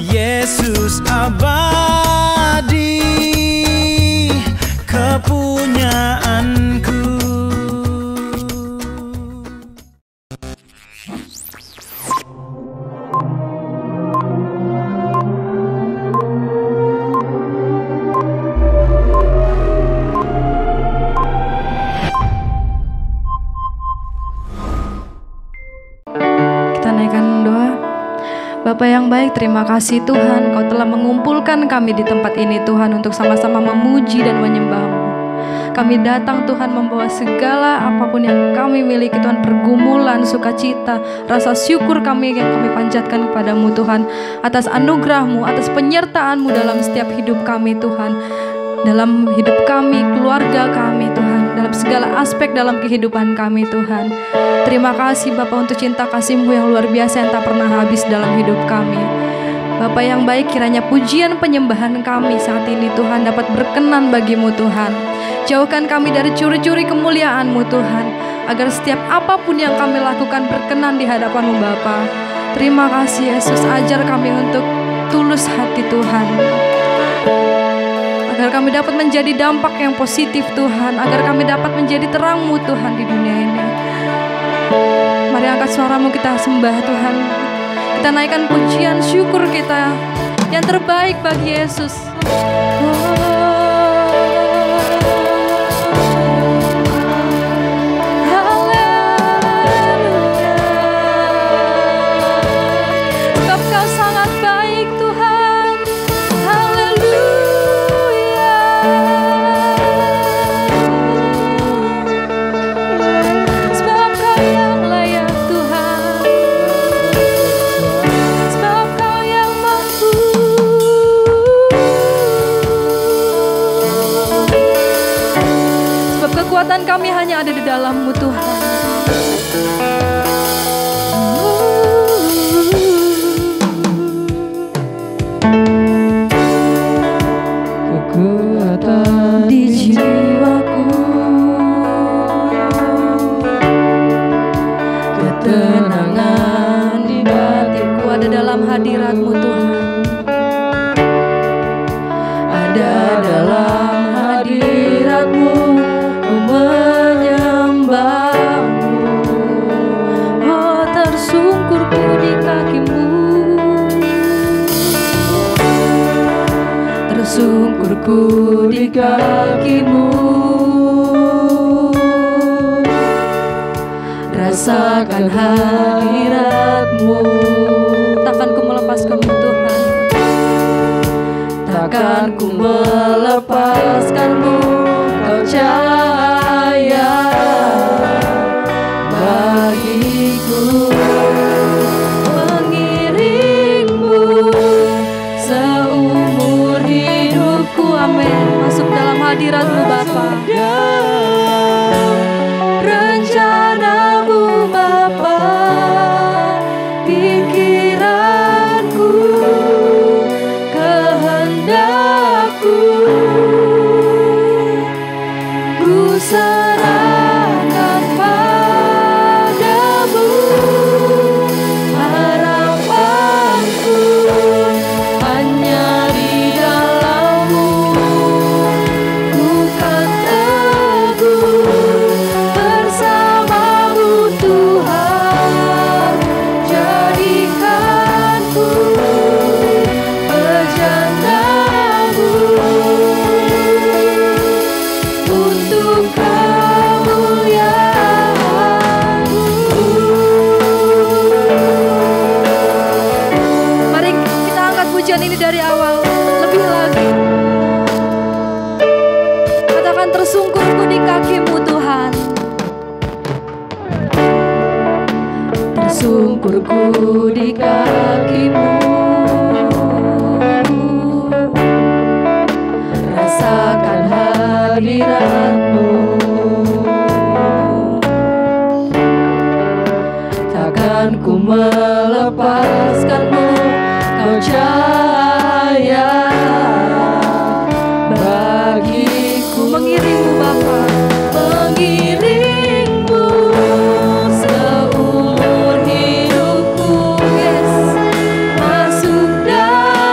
Yesus abadi kepunyaanku. Bapa yang baik, terima kasih Tuhan, Kau telah mengumpulkan kami di tempat ini Tuhan untuk sama-sama memuji dan menyembah-Mu. Kami datang Tuhan membawa segala apapun yang kami miliki Tuhan, pergumulan, sukacita, rasa syukur kami yang kami panjatkan kepadamu Tuhan, atas anugerah-Mu, atas penyertaan-Mu dalam setiap hidup kami Tuhan, dalam hidup kami, keluarga kami Tuhan, dalam segala aspek dalam kehidupan kami Tuhan. Terima kasih Bapa untuk cinta kasih-Mu yang luar biasa yang tak pernah habis dalam hidup kami. Bapa yang baik, kiranya pujian penyembahan kami saat ini Tuhan dapat berkenan bagi-Mu Tuhan. Jauhkan kami dari curi-curi kemuliaan-Mu Tuhan, agar setiap apapun yang kami lakukan berkenan di hadapan-Mu Bapa. Terima kasih Yesus, ajar kami untuk tulus hati Tuhan, agar kami dapat menjadi dampak yang positif Tuhan, agar kami dapat menjadi terang-Mu Tuhan di dunia ini. Mari angkat suara-Mu, kita sembah Tuhan. Kita naikkan pujian syukur kita yang terbaik bagi Yesus. Kekuatan kami hanya ada di dalam-Mu Tuhan. Kekuatan di jiwaku, ketenangan di batinku ada dalam hadirat-Mu Tuhan. Ada dalam hadirat-Mu menyembah-Mu, oh tersungkurku di kaki-Mu, tersungkurku di kaki-Mu, rasakan hadirat-Mu. Takkan ku melepaskan-Mu Tuhan, takkan ku melepaskan-Mu, Kau cahaya bagiku, mengiringmu seumur hidupku. Amin. Masuk dalam hadirat-Mu Bapa. Rencana-Mu Bapa, pikiranku, kehendakku, serahkan padamu, harapanku hanya di dalam-Mu. Ku kan teguh bersama-Mu Tuhan, jadikanku pejana-Mu untuk ini dari awal lebih lagi. Katakan, tersungkurku di kaki-Mu Tuhan, tersungkurku di kaki-Mu, rasakan hadirat-Mu, takkan ku melepaskan-Mu, Kau cahaya bagiku. Mengiringmu Bapa, mengiringmu seumur hidupku. Yes, masuk dalam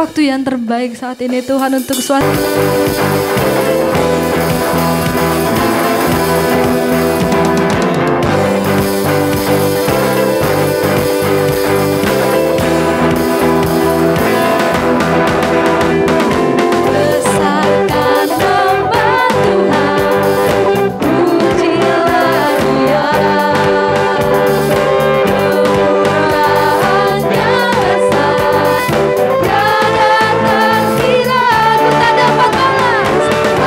waktu yang terbaik saat ini Tuhan untuk suatu Dapat balas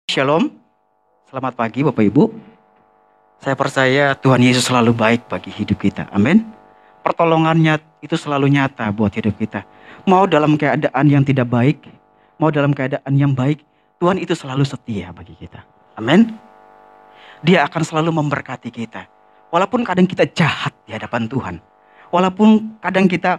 Shalom, selamat pagi Bapak Ibu. Saya percaya Tuhan Yesus selalu baik bagi hidup kita. Amin. Pertolongannya itu selalu nyata buat hidup kita. Mau dalam keadaan yang tidak baik, mau dalam keadaan yang baik, Tuhan itu selalu setia bagi kita. Amin. Dia akan selalu memberkati kita. Walaupun kadang kita jahat di hadapan Tuhan. Walaupun kadang kita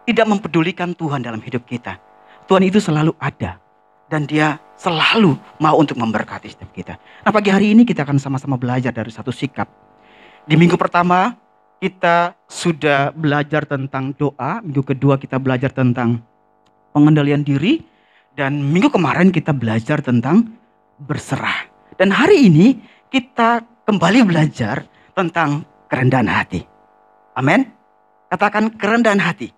tidak mempedulikan Tuhan dalam hidup kita. Tuhan itu selalu ada. Dan dia selalu mau untuk memberkati setiap kita. Nah, pagi hari ini kita akan sama-sama belajar dari satu sikap. Di minggu pertama kita sudah belajar tentang doa. Minggu kedua kita belajar tentang pengendalian diri. Dan minggu kemarin kita belajar tentang berserah. Dan hari ini kita kembali belajar tentang kerendahan hati. Amin. Katakan kerendahan hati.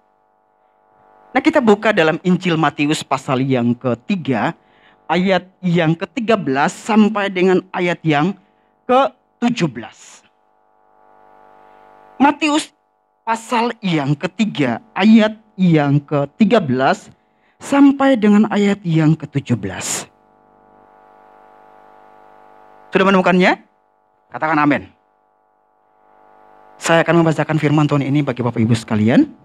Nah, kita buka dalam Injil Matius pasal yang ketiga, ayat yang ke-13 sampai dengan ayat yang ke-17. Matius pasal yang ketiga, ayat yang ke-13 sampai dengan ayat yang ke-17. Sudah menemukannya? Katakan amin. Saya akan membacakan firman Tuhan ini bagi Bapak Ibu sekalian.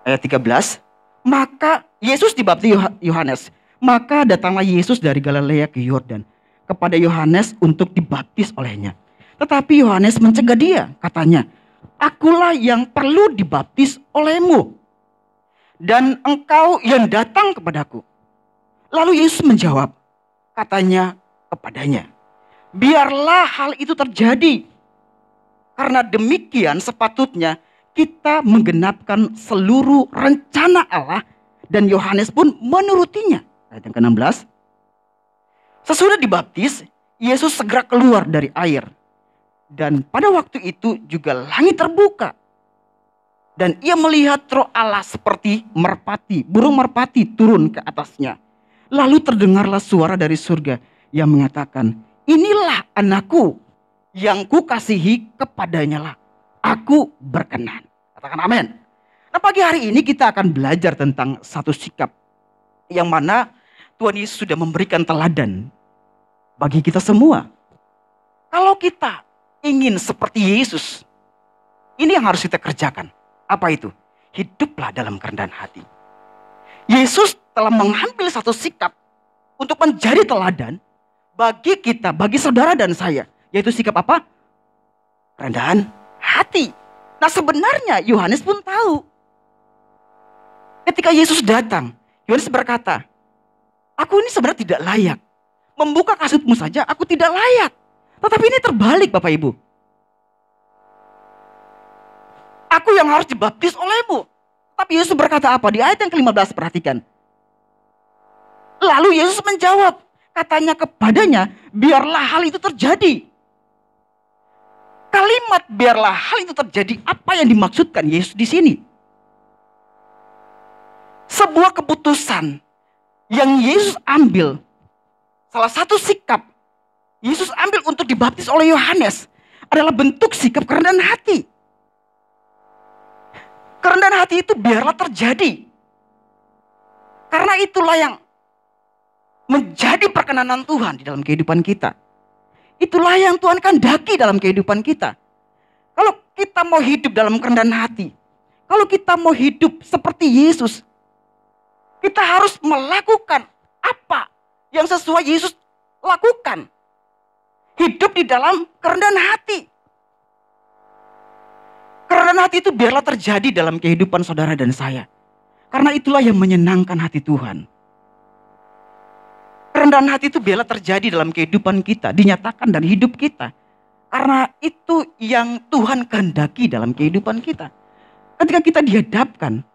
Ayat 13, maka Yesus dibaptis Yohanes. Maka datanglah Yesus dari Galilea ke Yordan kepada Yohanes untuk dibaptis olehnya. Tetapi Yohanes mencegah dia, katanya, akulah yang perlu dibaptis olehmu, dan engkau yang datang kepadaku. Lalu Yesus menjawab, katanya kepadanya, biarlah hal itu terjadi, karena demikian sepatutnya kita menggenapkan seluruh rencana Allah, dan Yohanes pun menurutinya. Ayat yang ke-16. Sesudah dibaptis, Yesus segera keluar dari air. Dan pada waktu itu juga langit terbuka. Dan ia melihat roh Allah seperti merpati, burung merpati turun ke atasnya. Lalu terdengarlah suara dari surga yang mengatakan, inilah anakku yang kukasihi, kepadanya lah aku berkenan. Katakan amin. Nah, pagi hari ini kita akan belajar tentang satu sikap yang mana Tuhan Yesus sudah memberikan teladan bagi kita semua. Kalau kita ingin seperti Yesus, ini yang harus kita kerjakan. Apa itu? Hiduplah dalam kerendahan hati. Yesus telah mengambil satu sikap untuk menjadi teladan bagi kita, bagi saudara dan saya. Yaitu sikap apa? Kerendahan hati. Nah, sebenarnya Yohanes pun tahu. Ketika Yesus datang, Yohanes berkata, aku ini sebenarnya tidak layak. Membuka kasutmu saja aku tidak layak. Tetapi ini terbalik Bapak Ibu. Aku yang harus dibaptis olehmu. Tapi Yesus berkata apa? Di ayat yang ke-15 perhatikan. Lalu Yesus menjawab, katanya kepadanya, biarlah hal itu terjadi. Kalimat biarlah hal itu terjadi, apa yang dimaksudkan Yesus di sini? Sebuah keputusan yang Yesus ambil, salah satu sikap Yesus ambil untuk dibaptis oleh Yohanes adalah bentuk sikap kerendahan hati. Kerendahan hati itu biarlah terjadi. Karena itulah yang menjadi perkenanan Tuhan di dalam kehidupan kita. Itulah yang Tuhan kehendaki dalam kehidupan kita. Kalau kita mau hidup dalam kerendahan hati, kalau kita mau hidup seperti Yesus, kita harus melakukan apa yang sesuai Yesus lakukan. Hidup di dalam kerendahan hati. Kerendahan hati itu biarlah terjadi dalam kehidupan saudara dan saya. Karena itulah yang menyenangkan hati Tuhan. Kerendahan hati itu biarlah terjadi dalam kehidupan kita, dinyatakan dalam hidup kita. Karena itu yang Tuhan kehendaki dalam kehidupan kita. Ketika kita dihadapkan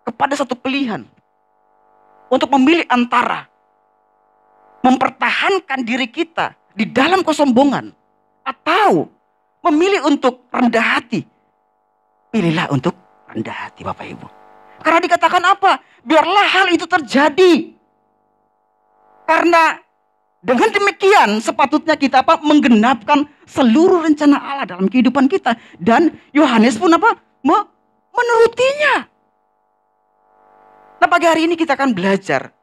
kepada satu pilihan untuk memilih antara mempertahankan diri kita di dalam kesombongan atau memilih untuk rendah hati, pilihlah untuk rendah hati Bapak Ibu. Karena dikatakan apa? Biarlah hal itu terjadi. Karena dengan demikian sepatutnya kita menggenapkan seluruh rencana Allah dalam kehidupan kita. Dan Yohanes pun menurutinya. Nah, pagi hari ini kita akan belajar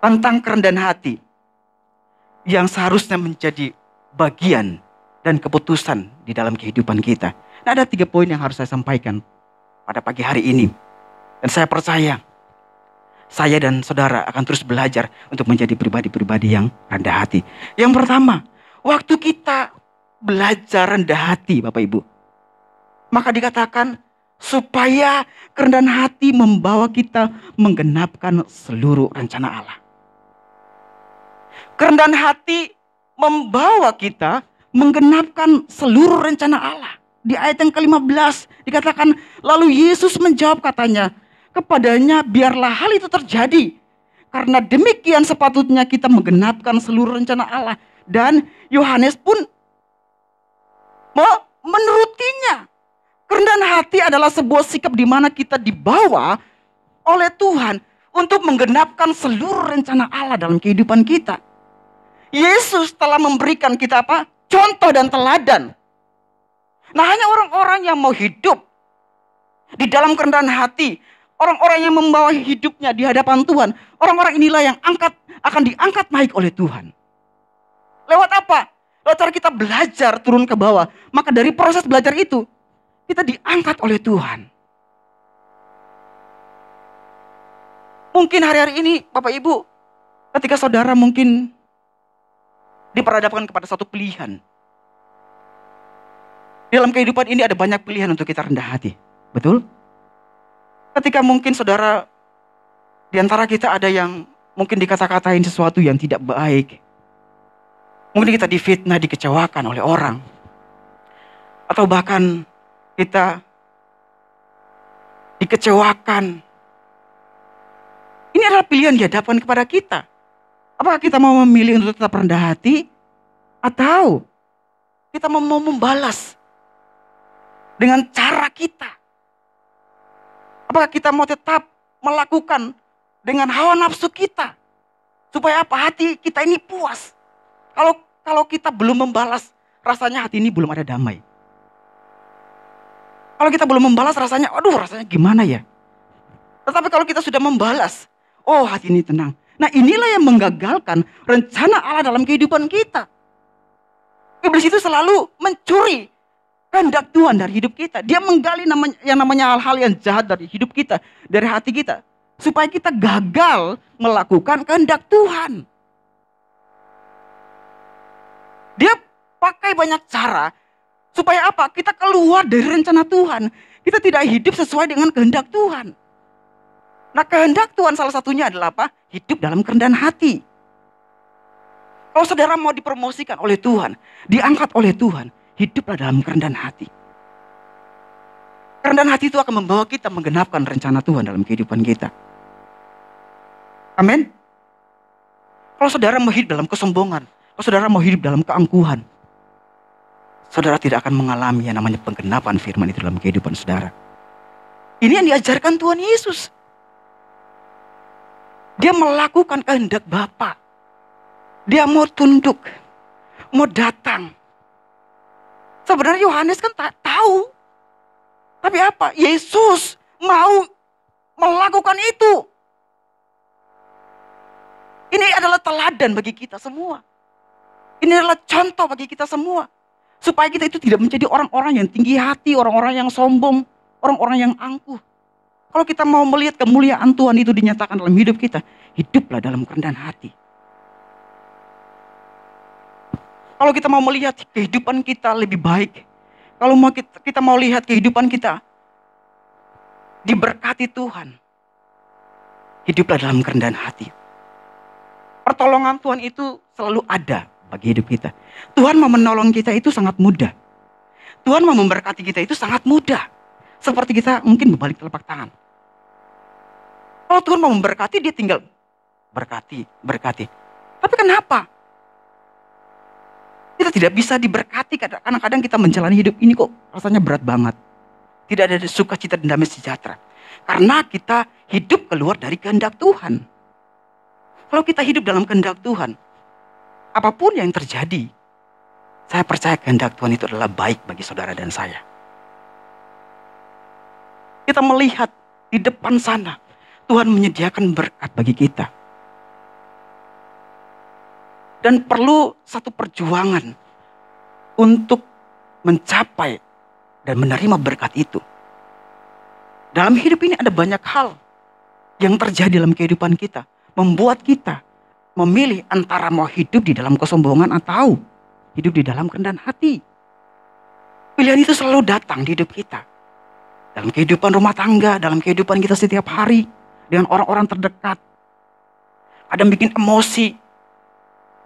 tentang kerendahan hati yang seharusnya menjadi bagian dan keputusan di dalam kehidupan kita. Nah, ada 3 poin yang harus saya sampaikan pada pagi hari ini. Dan saya percaya saya dan saudara akan terus belajar untuk menjadi pribadi-pribadi yang rendah hati. Yang pertama, waktu kita belajar rendah hati, Bapak Ibu, maka dikatakan supaya kerendahan hati membawa kita menggenapkan seluruh rencana Allah. Kerendahan hati membawa kita menggenapkan seluruh rencana Allah. Di ayat yang ke-15 dikatakan, lalu Yesus menjawab katanya, kepadanya biarlah hal itu terjadi. Karena demikian sepatutnya kita menggenapkan seluruh rencana Allah. Dan Yohanes pun menurutinya. Kerendahan hati adalah sebuah sikap di mana kita dibawa oleh Tuhan untuk menggenapkan seluruh rencana Allah dalam kehidupan kita. Yesus telah memberikan kita apa? Contoh dan teladan. Nah, hanya orang-orang yang mau hidup di dalam kerendahan hati, orang-orang yang membawa hidupnya di hadapan Tuhan, orang-orang inilah yang akan diangkat naik oleh Tuhan. Lewat apa? Lewat cara kita belajar turun ke bawah. Maka dari proses belajar itu, kita diangkat oleh Tuhan. Mungkin hari-hari ini, Bapak Ibu, ketika saudara mungkin diperhadapkan kepada satu pilihan. Dalam kehidupan ini ada banyak pilihan untuk kita rendah hati. Betul? Ketika mungkin saudara, di antara kita ada yang mungkin dikata-katain sesuatu yang tidak baik. Mungkin kita difitnah, dikecewakan oleh orang. Atau bahkan kita dikecewakan. Ini adalah pilihan dihadapkan kepada kita. Apakah kita mau memilih untuk tetap rendah hati? Atau kita mau membalas dengan cara kita? Apakah kita mau tetap melakukan dengan hawa nafsu kita? Supaya apa? Hati kita ini puas. Kalau kita belum membalas, rasanya hati ini belum ada damai. Kalau kita belum membalas rasanya, aduh rasanya gimana ya? Tetapi kalau kita sudah membalas, oh hati ini tenang. Nah, inilah yang menggagalkan rencana Allah dalam kehidupan kita. Iblis itu selalu mencuri kehendak Tuhan dari hidup kita. Dia menggali yang namanya hal-hal yang jahat dari hidup kita, dari hati kita. Supaya kita gagal melakukan kehendak Tuhan. Dia pakai banyak cara. Supaya apa? Kita keluar dari rencana Tuhan. Kita tidak hidup sesuai dengan kehendak Tuhan. Nah, kehendak Tuhan salah satunya adalah apa? Hidup dalam kerendahan hati. Kalau saudara mau dipromosikan oleh Tuhan, diangkat oleh Tuhan, hiduplah dalam kerendahan hati. Kerendahan hati itu akan membawa kita menggenapkan rencana Tuhan dalam kehidupan kita. Amin. Kalau saudara mau hidup dalam kesombongan, kalau saudara mau hidup dalam keangkuhan, saudara tidak akan mengalami yang namanya penggenapan firman itu dalam kehidupan saudara. Ini yang diajarkan Tuhan Yesus. Dia melakukan kehendak Bapa. Dia mau tunduk, mau datang. Sebenarnya Yohanes kan tak tahu. Tapi apa? Yesus mau melakukan itu. Ini adalah teladan bagi kita semua. Ini adalah contoh bagi kita semua. Supaya kita itu tidak menjadi orang-orang yang tinggi hati, orang-orang yang sombong, orang-orang yang angkuh. Kalau kita mau melihat kemuliaan Tuhan itu dinyatakan dalam hidup kita, hiduplah dalam kerendahan hati. Kalau kita mau melihat kehidupan kita lebih baik, kalau kita mau lihat kehidupan kita diberkati Tuhan, hiduplah dalam kerendahan hati. Pertolongan Tuhan itu selalu ada bagi hidup kita. Tuhan mau menolong kita itu sangat mudah. Tuhan mau memberkati kita itu sangat mudah. Seperti kita mungkin berbalik telapak tangan. Kalau Tuhan mau memberkati, dia tinggal berkati. Tapi kenapa? Kita tidak bisa diberkati kadang-kadang kita menjalani hidup ini kok rasanya berat banget. Tidak ada sukacita dan damai sejahtera. Karena kita hidup keluar dari kehendak Tuhan. Kalau kita hidup dalam kehendak Tuhan, apapun yang terjadi, saya percaya kehendak Tuhan itu adalah baik bagi saudara dan saya. Kita melihat di depan sana, Tuhan menyediakan berkat bagi kita. Dan perlu satu perjuangan untuk mencapai dan menerima berkat itu. Dalam hidup ini ada banyak hal yang terjadi dalam kehidupan kita, membuat kita memilih antara mau hidup di dalam kesombongan atau hidup di dalam kerendahan hati. Pilihan itu selalu datang di hidup kita. Dalam kehidupan rumah tangga, dalam kehidupan kita setiap hari, dengan orang-orang terdekat. Kadang bikin emosi.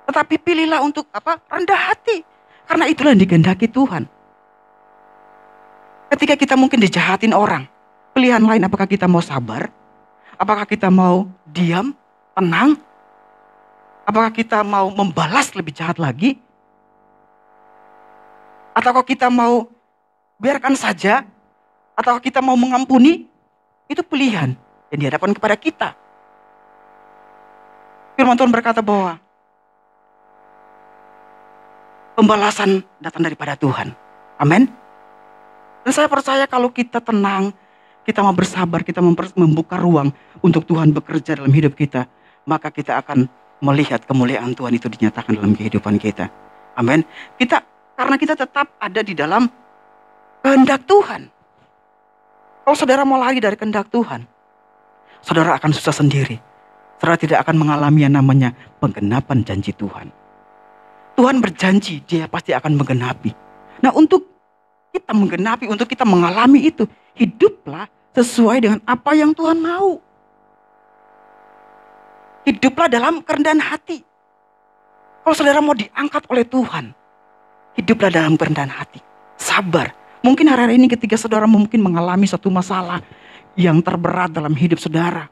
Tetapi pilihlah untuk rendah hati. Karena itulah yang dikehendaki Tuhan. Ketika kita mungkin dijahatin orang, pilihan lain apakah kita mau sabar? Apakah kita mau diam, tenang? Apakah kita mau membalas lebih jahat lagi? Ataukah kita mau biarkan saja? Ataukah kita mau mengampuni? Itu pilihan yang dihadapkan kepada kita. Firman Tuhan berkata bahwa pembalasan datang daripada Tuhan. Amin. Dan saya percaya kalau kita tenang, kita mau bersabar, kita membuka ruang untuk Tuhan bekerja dalam hidup kita, maka kita akan melihat kemuliaan Tuhan itu dinyatakan dalam kehidupan kita. Amin. Karena kita tetap ada di dalam kehendak Tuhan. Kalau saudara mau lari dari kehendak Tuhan, saudara akan susah sendiri. Saudara tidak akan mengalami yang namanya penggenapan janji Tuhan. Tuhan berjanji, dia pasti akan menggenapi. Nah, untuk kita menggenapi, untuk kita mengalami itu, hiduplah sesuai dengan apa yang Tuhan mau. Hiduplah dalam kerendahan hati. Kalau saudara mau diangkat oleh Tuhan, hiduplah dalam kerendahan hati. Sabar. Mungkin hari-hari ini ketika saudara mungkin mengalami satu masalah yang terberat dalam hidup saudara.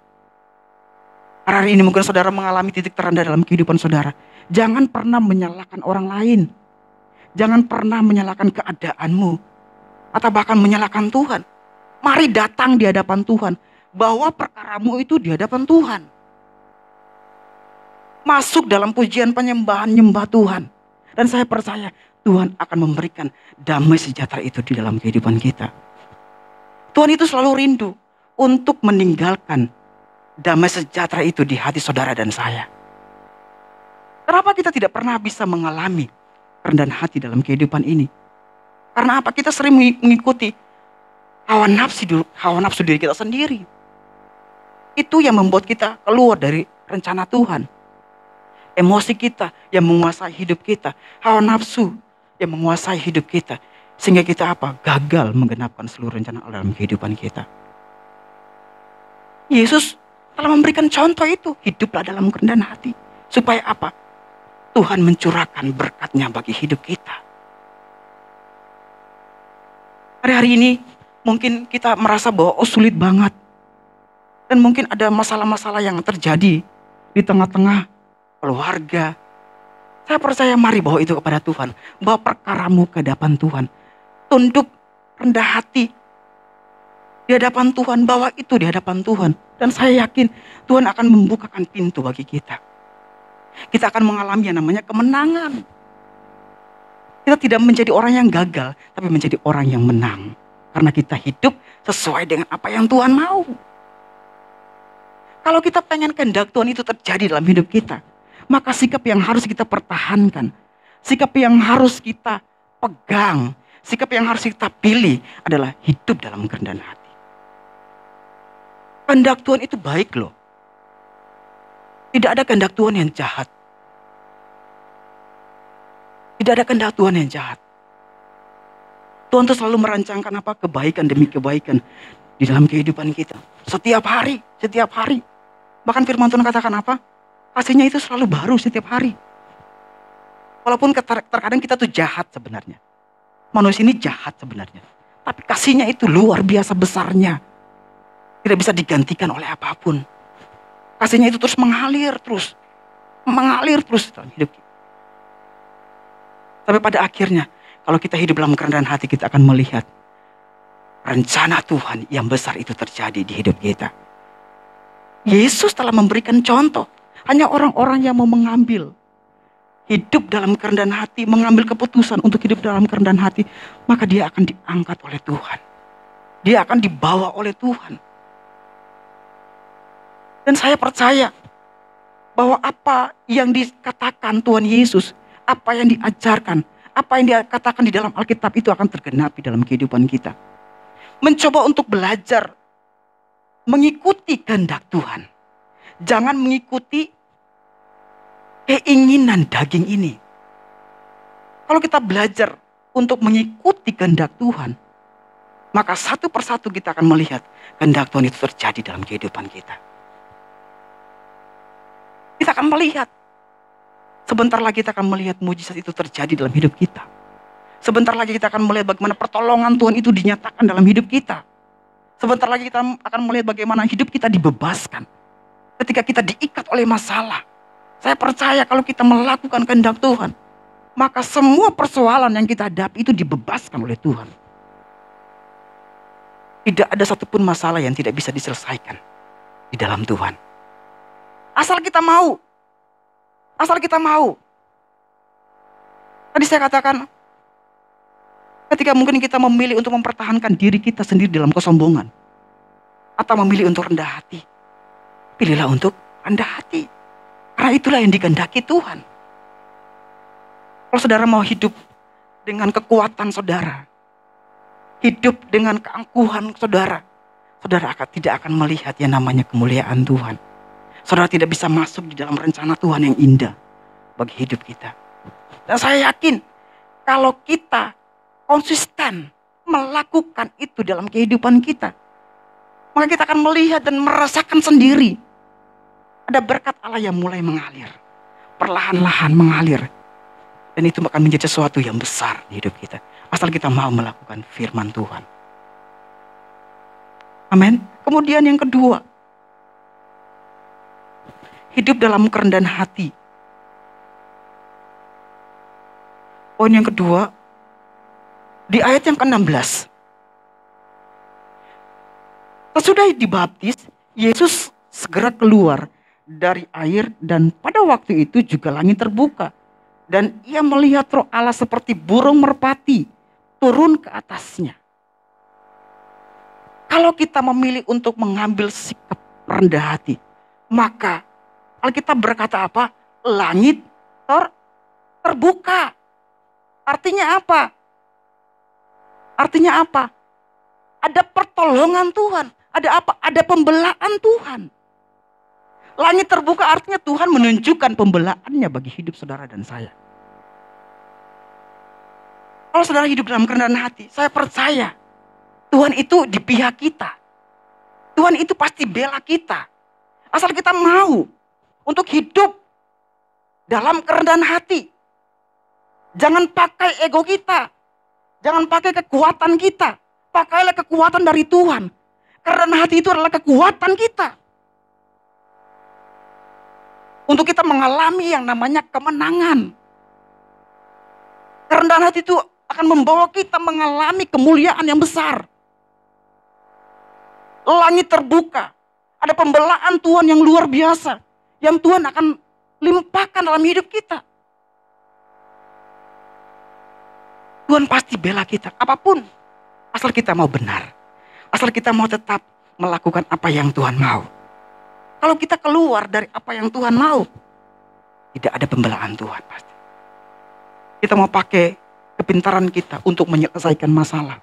Hari-hari ini mungkin saudara mengalami titik terendah dalam kehidupan saudara. Jangan pernah menyalahkan orang lain. Jangan pernah menyalahkan keadaanmu. Atau bahkan menyalahkan Tuhan. Mari datang di hadapan Tuhan. Bawa perkaramu itu di hadapan Tuhan. Masuk dalam pujian penyembahan, nyembah Tuhan. Dan saya percaya Tuhan akan memberikan damai sejahtera itu di dalam kehidupan kita. Tuhan itu selalu rindu untuk meninggalkan damai sejahtera itu di hati saudara dan saya. Kenapa kita tidak pernah bisa mengalami kerendahan hati dalam kehidupan ini? Karena apa? Kita sering mengikuti hawa nafsu diri kita sendiri. Itu yang membuat kita keluar dari rencana Tuhan. Emosi kita yang menguasai hidup kita. Hawa nafsu yang menguasai hidup kita. Sehingga kita gagal menggenapkan seluruh rencana Allah dalam kehidupan kita. Yesus telah memberikan contoh itu. Hiduplah dalam kerendahan hati. Supaya apa? Tuhan mencurahkan berkat-Nya bagi hidup kita. Hari-hari ini mungkin kita merasa bahwa sulit banget. Dan mungkin ada masalah-masalah yang terjadi di tengah-tengah keluarga. Saya percaya mari bawa itu kepada Tuhan. Bawa perkaramu ke hadapan Tuhan. Tunduk rendah hati di hadapan Tuhan. Bawa itu di hadapan Tuhan. Dan saya yakin Tuhan akan membukakan pintu bagi kita. Kita akan mengalami yang namanya kemenangan. Kita tidak menjadi orang yang gagal, tapi menjadi orang yang menang. Karena kita hidup sesuai dengan apa yang Tuhan mau. Kalau kita pengen kehendak Tuhan itu terjadi dalam hidup kita, maka sikap yang harus kita pertahankan, sikap yang harus kita pegang, sikap yang harus kita pilih adalah hidup dalam kerendahan hati. Kehendak Tuhan itu baik loh. Tidak ada kehendak Tuhan yang jahat. Tidak ada kehendak Tuhan yang jahat. Tuhan itu selalu merancangkan kebaikan demi kebaikan di dalam kehidupan kita. Setiap hari. Bahkan firman Tuhan katakan kasihnya itu selalu baru setiap hari. Walaupun terkadang kita tuh jahat sebenarnya. Manusia ini jahat sebenarnya. Tapi kasihnya itu luar biasa besarnya. Tidak bisa digantikan oleh apapun. Kasihnya itu terus mengalir terus dalam hidup kita. Tapi pada akhirnya, kalau kita hidup dalam kerendahan hati, kita akan melihat rencana Tuhan yang besar itu terjadi di hidup kita. Yesus telah memberikan contoh. Hanya orang-orang yang mau mengambil hidup dalam kerendahan hati, mengambil keputusan untuk hidup dalam kerendahan hati, maka dia akan diangkat oleh Tuhan. Dia akan dibawa oleh Tuhan. Dan saya percaya bahwa apa yang dikatakan Tuhan Yesus, apa yang diajarkan, apa yang dikatakan di dalam Alkitab itu akan tergenapi dalam kehidupan kita. Mencoba untuk belajar mengikuti kehendak Tuhan. Jangan mengikuti keinginan daging ini. Kalau kita belajar untuk mengikuti kehendak Tuhan, maka satu persatu kita akan melihat kehendak Tuhan itu terjadi dalam kehidupan kita. Kita akan melihat. Sebentar lagi kita akan melihat mujizat itu terjadi dalam hidup kita. Sebentar lagi kita akan melihat bagaimana pertolongan Tuhan itu dinyatakan dalam hidup kita. Sebentar lagi kita akan melihat bagaimana hidup kita dibebaskan. Ketika kita diikat oleh masalah. Saya percaya kalau kita melakukan kehendak Tuhan, maka semua persoalan yang kita hadapi itu dibebaskan oleh Tuhan. Tidak ada satupun masalah yang tidak bisa diselesaikan di dalam Tuhan. Asal kita mau. Asal kita mau. Tadi saya katakan, ketika mungkin kita memilih untuk mempertahankan diri kita sendiri dalam kesombongan, atau memilih untuk rendah hati, pilihlah untuk rendah hati. Karena itulah yang dikehendaki Tuhan. Kalau saudara mau hidup dengan kekuatan saudara, hidup dengan keangkuhan saudara, saudara tidak akan melihat yang namanya kemuliaan Tuhan. Saudara tidak bisa masuk di dalam rencana Tuhan yang indah bagi hidup kita. Dan saya yakin kalau kita konsisten melakukan itu dalam kehidupan kita, maka kita akan melihat dan merasakan sendiri ada berkat Allah yang mulai mengalir, perlahan-lahan mengalir. Dan itu akan menjadi sesuatu yang besar di hidup kita. Asal kita mau melakukan firman Tuhan. Amin. Kemudian yang kedua, hidup dalam kerendahan hati. Poin yang kedua, di ayat yang ke-16. Sesudah dibaptis, Yesus segera keluar dari air dan pada waktu itu juga langit terbuka. Dan ia melihat Roh Allah seperti burung merpati turun ke atasnya. Kalau kita memilih untuk mengambil sikap rendah hati, maka Alkitab berkata apa? Langit terbuka. Artinya apa? Artinya apa? Ada pertolongan Tuhan. Ada apa? Ada pembelaan Tuhan. Langit terbuka artinya Tuhan menunjukkan pembelaannya bagi hidup saudara dan saya. Kalau saudara hidup dalam kerendahan hati, saya percaya Tuhan itu di pihak kita. Tuhan itu pasti bela kita. Asal kita mau untuk hidup dalam kerendahan hati. Jangan pakai ego kita. Jangan pakai kekuatan kita. Pakailah kekuatan dari Tuhan. Kerendahan hati itu adalah kekuatan kita. Untuk kita mengalami yang namanya kemenangan. Kerendahan hati itu akan membawa kita mengalami kemuliaan yang besar. Langit terbuka. Ada pembelaan Tuhan yang luar biasa. Yang Tuhan akan limpahkan dalam hidup kita. Tuhan pasti bela kita. Apapun. Asal kita mau benar. Asal kita mau tetap melakukan apa yang Tuhan mau. Kalau kita keluar dari apa yang Tuhan mau, tidak ada pembelaan Tuhan pasti. Kita mau pakai kepintaran kita untuk menyelesaikan masalah.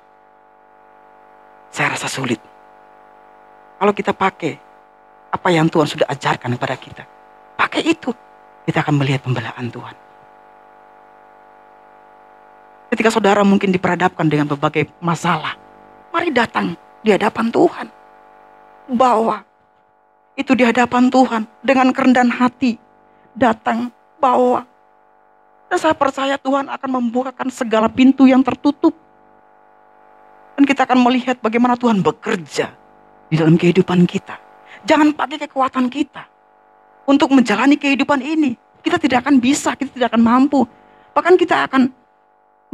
Saya rasa sulit. Kalau kita pakai apa yang Tuhan sudah ajarkan kepada kita, pakai itu, kita akan melihat pembelaan Tuhan. Ketika saudara mungkin diperhadapkan dengan berbagai masalah, mari datang di hadapan Tuhan. Bawa itu di hadapan Tuhan dengan kerendahan hati. Datang, bawa. Dan saya percaya Tuhan akan membukakan segala pintu yang tertutup. Dan kita akan melihat bagaimana Tuhan bekerja di dalam kehidupan kita. Jangan pakai kekuatan kita untuk menjalani kehidupan ini. Kita tidak akan bisa, kita tidak akan mampu. Bahkan kita akan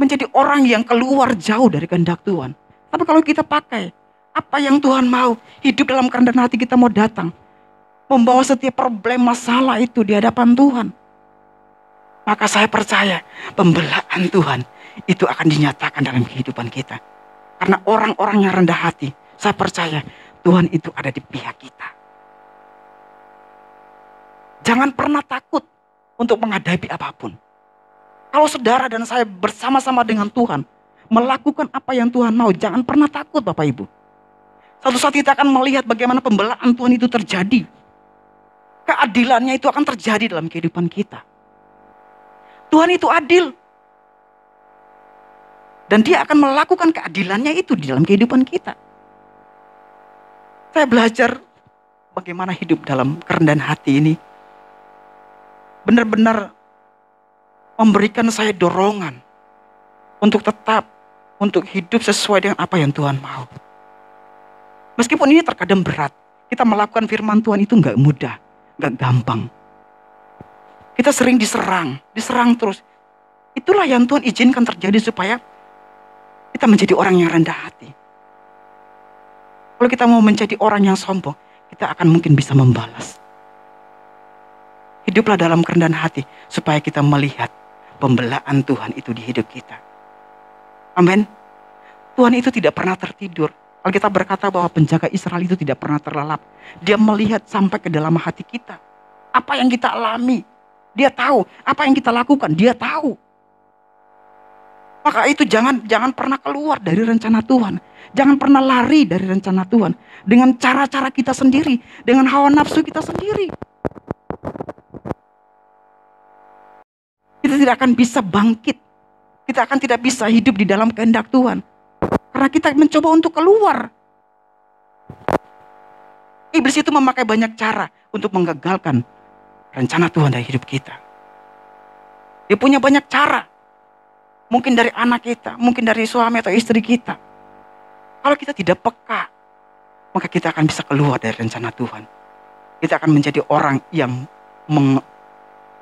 menjadi orang yang keluar jauh dari kehendak Tuhan. Tapi kalau kita pakai apa yang Tuhan mau, hidup dalam kerendahan hati, kita mau datang, membawa setiap problem masalah itu di hadapan Tuhan, maka saya percaya pembelaan Tuhan itu akan dinyatakan dalam kehidupan kita. Karena orang-orang yang rendah hati, saya percaya Tuhan itu ada di pihak kita. Jangan pernah takut untuk menghadapi apapun. Kalau saudara dan saya bersama-sama dengan Tuhan, melakukan apa yang Tuhan mau, jangan pernah takut Bapak Ibu. Suatu saat kita akan melihat bagaimana pembelaan Tuhan itu terjadi. Keadilannya itu akan terjadi dalam kehidupan kita. Tuhan itu adil. Dan dia akan melakukan keadilannya itu di dalam kehidupan kita. Saya belajar bagaimana hidup dalam kerendahan hati ini. Benar-benar memberikan saya dorongan untuk tetap, untuk hidup sesuai dengan apa yang Tuhan mau. Meskipun ini terkadang berat, kita melakukan firman Tuhan itu nggak mudah, nggak gampang. Kita sering diserang terus. Itulah yang Tuhan izinkan terjadi supaya kita menjadi orang yang rendah hati. Kalau kita mau menjadi orang yang sombong, kita akan mungkin bisa membalas. Hiduplah dalam kerendahan hati supaya kita melihat pembelaan Tuhan itu di hidup kita. Amin. Tuhan itu tidak pernah tertidur. Kalau kita berkata bahwa penjaga Israel itu tidak pernah terlelap, dia melihat sampai ke dalam hati kita. Apa yang kita alami, dia tahu. Apa yang kita lakukan, dia tahu. Maka itu jangan pernah keluar dari rencana Tuhan. Jangan pernah lari dari rencana Tuhan. Dengan cara-cara kita sendiri. Dengan hawa nafsu kita sendiri. Kita tidak akan bisa bangkit. Kita akan tidak bisa hidup di dalam kehendak Tuhan. Karena kita mencoba untuk keluar. Iblis itu memakai banyak cara untuk menggagalkan rencana Tuhan dari hidup kita. Dia punya banyak cara. Mungkin dari anak kita, mungkin dari suami atau istri kita. Kalau kita tidak peka, maka kita akan bisa keluar dari rencana Tuhan. Kita akan menjadi orang yang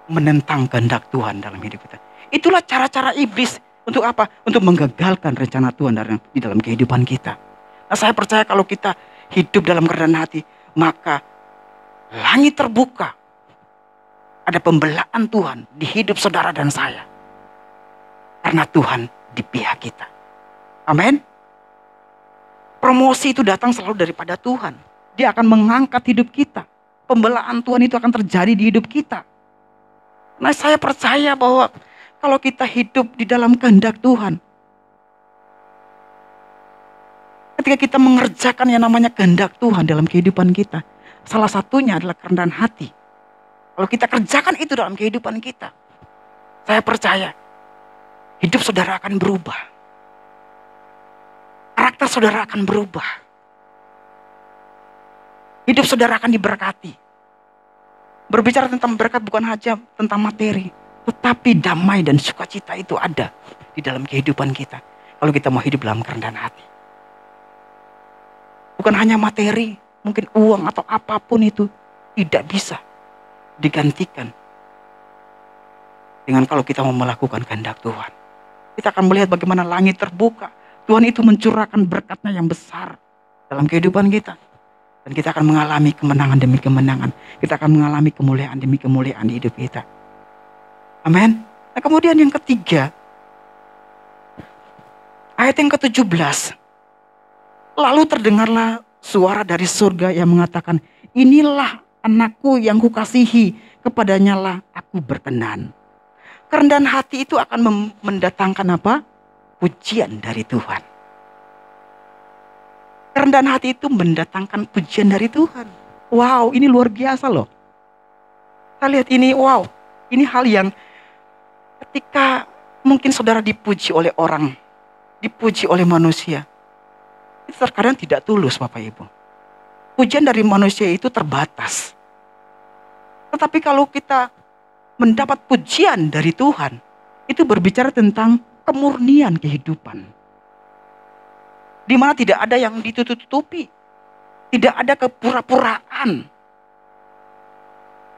menentang kehendak Tuhan dalam hidup kita. Itulah cara-cara iblis. Untuk apa? Untuk menggagalkan rencana Tuhan di dalam kehidupan kita. Nah, saya percaya kalau kita hidup dalam kerendahan hati, maka langit terbuka. Ada pembelaan Tuhan di hidup saudara dan saya. Karena Tuhan di pihak kita. Amin. Promosi itu datang selalu daripada Tuhan. Dia akan mengangkat hidup kita. Pembelaan Tuhan itu akan terjadi di hidup kita. Nah, saya percaya bahwa kalau kita hidup di dalam kehendak Tuhan, ketika kita mengerjakan yang namanya kehendak Tuhan dalam kehidupan kita, salah satunya adalah kerendahan hati. Kalau kita kerjakan itu dalam kehidupan kita, saya percaya hidup saudara akan berubah. Karakter saudara akan berubah. Hidup saudara akan diberkati. Berbicara tentang berkat bukan hanya tentang materi, tetapi damai dan sukacita itu ada di dalam kehidupan kita. Kalau kita mau hidup dalam kerendahan hati. Bukan hanya materi, mungkin uang atau apapun itu tidak bisa digantikan dengan kalau kita mau melakukan kehendak Tuhan. Kita akan melihat bagaimana langit terbuka. Tuhan itu mencurahkan berkatnya yang besar dalam kehidupan kita. Dan kita akan mengalami kemenangan demi kemenangan. Kita akan mengalami kemuliaan demi kemuliaan di hidup kita. Amin. Nah, kemudian yang ketiga, ayat yang ke-17. Lalu terdengarlah suara dari surga yang mengatakan, inilah anakku yang kukasihi, kepadanya lah aku berkenan. Kerendahan hati itu akan mendatangkan apa? Pujian dari Tuhan. Kerendahan hati itu mendatangkan pujian dari Tuhan. Wow, ini luar biasa loh. Kita lihat ini, wow. Ini hal yang ketika mungkin saudara dipuji oleh orang, dipuji oleh manusia, itu terkadang tidak tulus Bapak Ibu. Pujian dari manusia itu terbatas. Tetapi kalau kita mendapat pujian dari Tuhan, itu berbicara tentang kemurnian kehidupan. Di mana tidak ada yang ditutup-tutupi. Tidak ada kepura-puraan.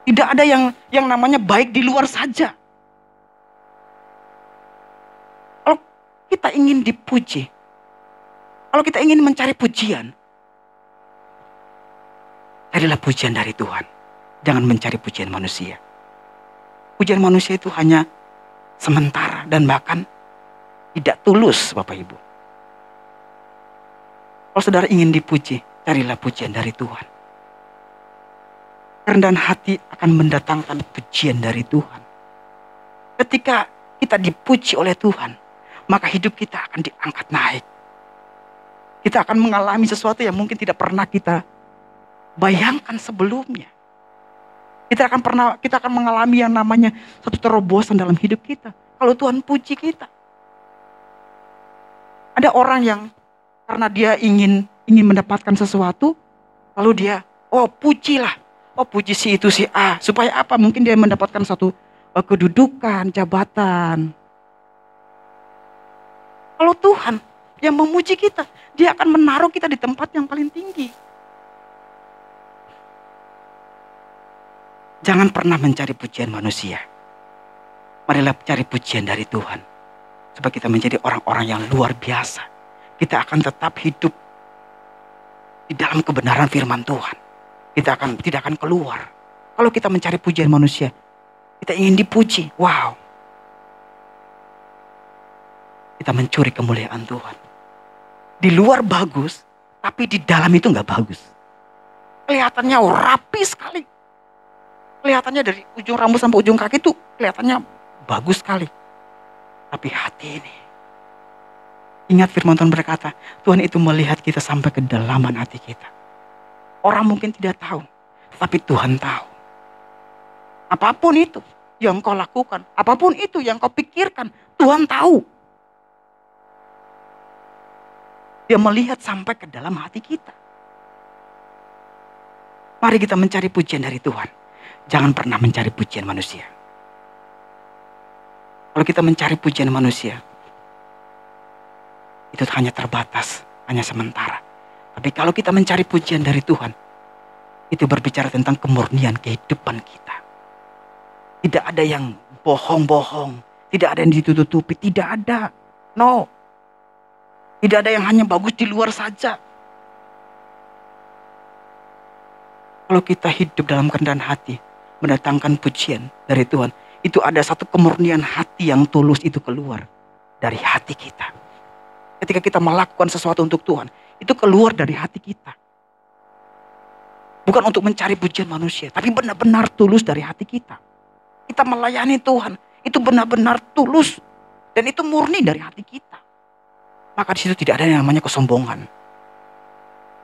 Tidak ada yang namanya baik di luar saja. Kalau kita ingin dipuji, kalau kita ingin mencari pujian, carilah pujian dari Tuhan. Jangan mencari pujian manusia. Pujian manusia itu hanya sementara dan bahkan tidak tulus Bapak Ibu. Kalau saudara ingin dipuji, carilah pujian dari Tuhan. Kerendahan hati akan mendatangkan pujian dari Tuhan. Ketika kita dipuji oleh Tuhan, maka hidup kita akan diangkat naik. Kita akan mengalami sesuatu yang mungkin tidak pernah kita bayangkan sebelumnya. Kita akan mengalami yang namanya satu terobosan dalam hidup kita. Kalau Tuhan puji kita. Ada orang yang karena dia ingin mendapatkan sesuatu, lalu dia, pujilah. Puji si itu si A. Supaya apa? Mungkin dia mendapatkan satu kedudukan, jabatan. Kalau Tuhan yang memuji kita, dia akan menaruh kita di tempat yang paling tinggi. Jangan pernah mencari pujian manusia. Marilah cari pujian dari Tuhan. Supaya kita menjadi orang-orang yang luar biasa. Kita akan tetap hidup di dalam kebenaran firman Tuhan. Kita tidak akan keluar. Kalau kita mencari pujian manusia, kita ingin dipuji. Wow. Kita mencuri kemuliaan Tuhan. Di luar bagus, tapi di dalam itu nggak bagus. Kelihatannya rapi sekali. Kelihatannya dari ujung rambut sampai ujung kaki itu kelihatannya bagus sekali. Tapi hati ini. Ingat firman Tuhan berkata, Tuhan itu melihat kita sampai ke kedalaman hati kita. Orang mungkin tidak tahu, tapi Tuhan tahu. Apapun itu yang kau lakukan, apapun itu yang kau pikirkan, Tuhan tahu. Dia melihat sampai ke dalam hati kita. Mari kita mencari pujian dari Tuhan. Jangan pernah mencari pujian manusia. Kalau kita mencari pujian manusia, itu hanya terbatas, hanya sementara. Tapi kalau kita mencari pujian dari Tuhan, itu berbicara tentang kemurnian kehidupan kita. Tidak ada yang bohong-bohong, tidak ada yang ditutupi, tidak ada. No. Tidak ada yang hanya bagus di luar saja. Kalau kita hidup dalam kerendahan hati, mendatangkan pujian dari Tuhan, itu ada satu kemurnian hati yang tulus itu keluar dari hati kita. Ketika kita melakukan sesuatu untuk Tuhan, itu keluar dari hati kita. Bukan untuk mencari pujian manusia, tapi benar-benar tulus dari hati kita. Kita melayani Tuhan, itu benar-benar tulus. Dan itu murni dari hati kita. Maka di situ tidak ada yang namanya kesombongan.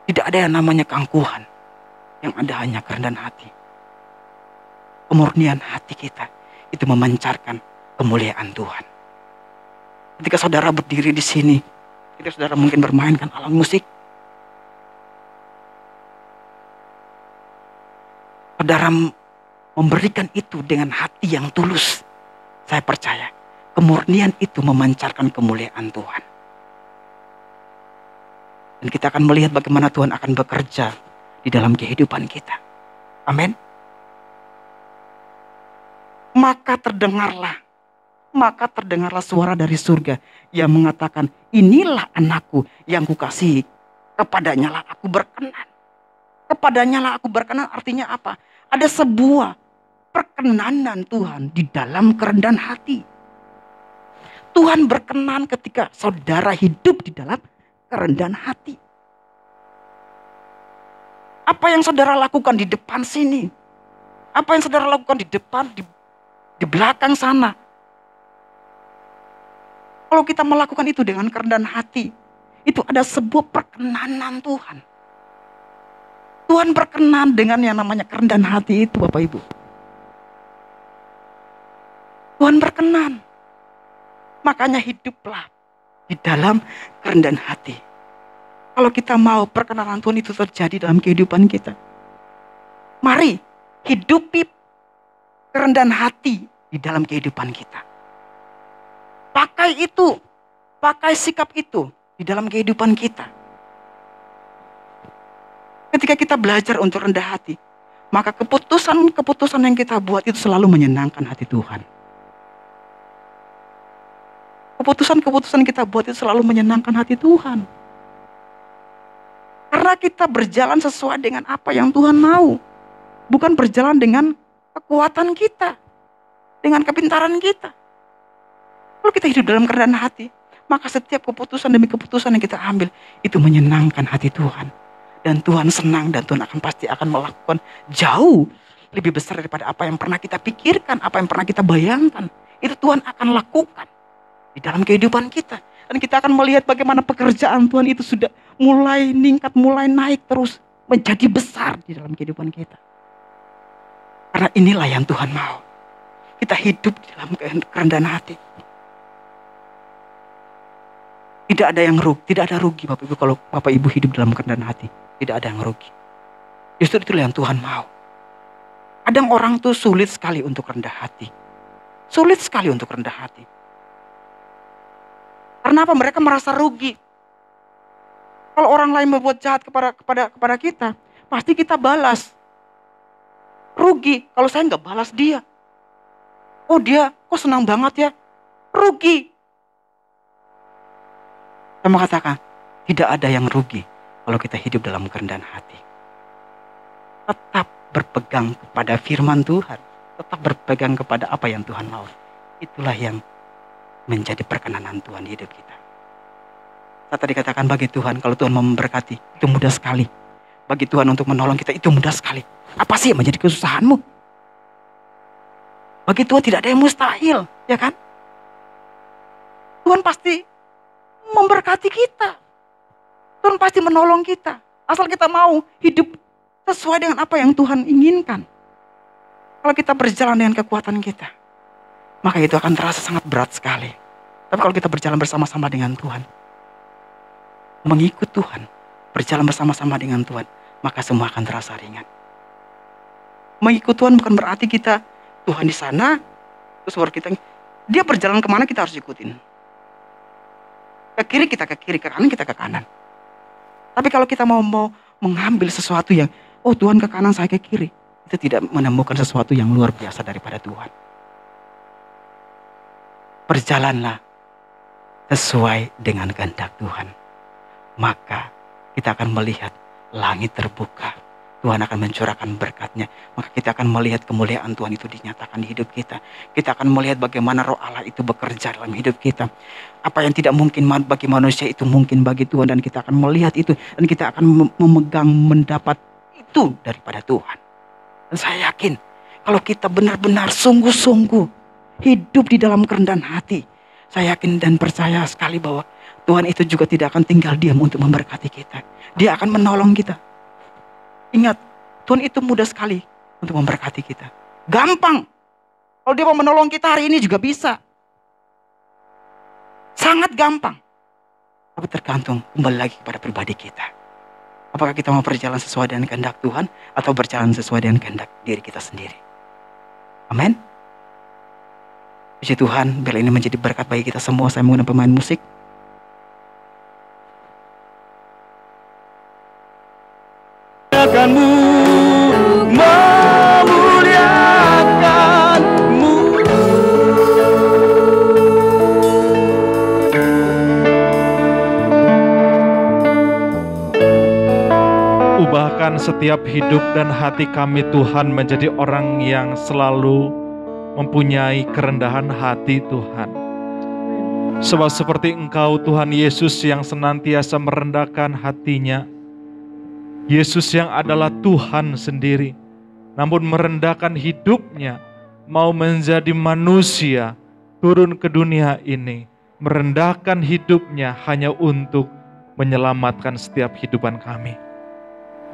Tidak ada yang namanya keangkuhan. Yang ada hanya kerendahan hati. Kemurnian hati kita, itu memancarkan kemuliaan Tuhan. Ketika saudara berdiri di sini, ketika saudara mungkin bermainkan alat musik, saudara memberikan itu dengan hati yang tulus. Saya percaya kemurnian itu memancarkan kemuliaan Tuhan. Dan kita akan melihat bagaimana Tuhan akan bekerja di dalam kehidupan kita. Amin. Maka terdengarlah suara dari surga yang mengatakan, inilah anakku yang kukasihi, kepadanya lah aku berkenan. Kepadanya lah aku berkenan artinya apa? Ada sebuah perkenanan Tuhan di dalam kerendahan hati. Tuhan berkenan ketika saudara hidup di dalam kerendahan hati. Apa yang saudara lakukan di depan sini? Apa yang saudara lakukan di depan, di belakang sana? Kalau kita melakukan itu dengan kerendahan hati, itu ada sebuah perkenanan Tuhan. Tuhan berkenan dengan yang namanya kerendahan hati itu, Bapak Ibu. Tuhan berkenan. Makanya hiduplah di dalam kerendahan hati. Kalau kita mau perkenanan Tuhan itu terjadi dalam kehidupan kita, mari hidupi kerendahan hati di dalam kehidupan kita. Pakai itu, pakai sikap itu di dalam kehidupan kita. Ketika kita belajar untuk rendah hati, maka keputusan-keputusan yang kita buat itu selalu menyenangkan hati Tuhan. Keputusan-keputusan kita buat itu selalu menyenangkan hati Tuhan. Karena kita berjalan sesuai dengan apa yang Tuhan mau. Bukan berjalan dengan kekuatan kita. Dengan kepintaran kita. Kalau kita hidup dalam kerendahan hati, maka setiap keputusan demi keputusan yang kita ambil, itu menyenangkan hati Tuhan. Dan Tuhan senang dan Tuhan pasti akan melakukan jauh lebih besar daripada apa yang pernah kita pikirkan, apa yang pernah kita bayangkan. Itu Tuhan akan lakukan di dalam kehidupan kita. Dan kita akan melihat bagaimana pekerjaan Tuhan itu sudah mulai meningkat, mulai naik terus, menjadi besar di dalam kehidupan kita. Karena inilah yang Tuhan mau. Kita hidup di dalam kerendahan hati. Tidak ada yang rugi, tidak ada rugi Bapak Ibu kalau Bapak Ibu hidup dalam kerendahan hati. Tidak ada yang rugi. Justru itulah yang Tuhan mau. Kadang orang tuh sulit sekali untuk rendah hati. Sulit sekali untuk rendah hati. Karena apa? Mereka merasa rugi. Kalau orang lain membuat jahat kepada kita, pasti kita balas. Rugi kalau saya nggak balas dia. Oh dia kok senang banget ya. Rugi. Saya mau katakan, tidak ada yang rugi kalau kita hidup dalam kerendahan hati. Tetap berpegang kepada firman Tuhan. Tetap berpegang kepada apa yang Tuhan mau. Itulah yang menjadi perkenanan Tuhan di hidup kita. Saya tadi katakan bagi Tuhan, kalau Tuhan memberkati, itu mudah sekali. Bagi Tuhan untuk menolong kita, itu mudah sekali. Apa sih yang menjadi kesusahanmu? Bagi Tuhan tidak ada yang mustahil, ya kan? Tuhan pasti memberkati kita. Tuhan pasti menolong kita. Asal kita mau hidup sesuai dengan apa yang Tuhan inginkan. Kalau kita berjalan dengan kekuatan kita, maka itu akan terasa sangat berat sekali. Tapi kalau kita berjalan bersama-sama dengan Tuhan, mengikut Tuhan, berjalan bersama-sama dengan Tuhan, maka semua akan terasa ringan. Mengikut Tuhan bukan berarti kita, Tuhan di sana, terus baru kita, dia berjalan kemana kita harus ikutin. Ke kiri kita ke kiri, ke kanan kita ke kanan. Tapi kalau kita mau mengambil sesuatu yang, oh Tuhan ke kanan, saya ke kiri, itu tidak menemukan sesuatu yang luar biasa daripada Tuhan. Berjalanlah sesuai dengan kehendak Tuhan. Maka kita akan melihat langit terbuka. Tuhan akan mencurahkan berkat-Nya. Maka kita akan melihat kemuliaan Tuhan itu dinyatakan di hidup kita. Kita akan melihat bagaimana Roh Allah itu bekerja dalam hidup kita. Apa yang tidak mungkin bagi manusia itu mungkin bagi Tuhan. Dan kita akan melihat itu. Dan kita akan memegang, mendapat itu daripada Tuhan. Dan saya yakin kalau kita benar-benar sungguh-sungguh hidup di dalam kerendahan hati, saya yakin dan percaya sekali bahwa Tuhan itu juga tidak akan tinggal diam untuk memberkati kita. Dia akan menolong kita. Ingat, Tuhan itu mudah sekali untuk memberkati kita. Gampang. Kalau dia mau menolong kita hari ini juga bisa. Sangat gampang. Tapi tergantung kembali lagi kepada pribadi kita. Apakah kita mau berjalan sesuai dengan kehendak Tuhan atau berjalan sesuai dengan kehendak diri kita sendiri. Amin. Puji Tuhan, biar ini menjadi berkat bagi kita semua. Saya menggunakan pemain musik. Akanmu memuliakanmu. Ubahkan setiap hidup dan hati kami Tuhan menjadi orang yang selalu mempunyai kerendahan hati Tuhan. Sebab seperti Engkau Tuhan Yesus yang senantiasa merendahkan hatinya, Yesus yang adalah Tuhan sendiri, namun merendahkan hidupnya, mau menjadi manusia, turun ke dunia ini, merendahkan hidupnya hanya untuk menyelamatkan setiap kehidupan kami.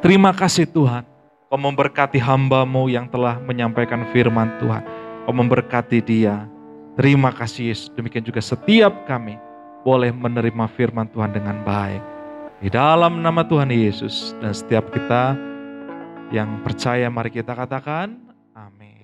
Terima kasih Tuhan, Kau memberkati hamba-Mu yang telah menyampaikan firman Tuhan. Kau memberkati dia. Terima kasih Yesus, demikian juga setiap kami boleh menerima firman Tuhan dengan baik. Di dalam nama Tuhan Yesus, dan setiap kita yang percaya, mari kita katakan amin.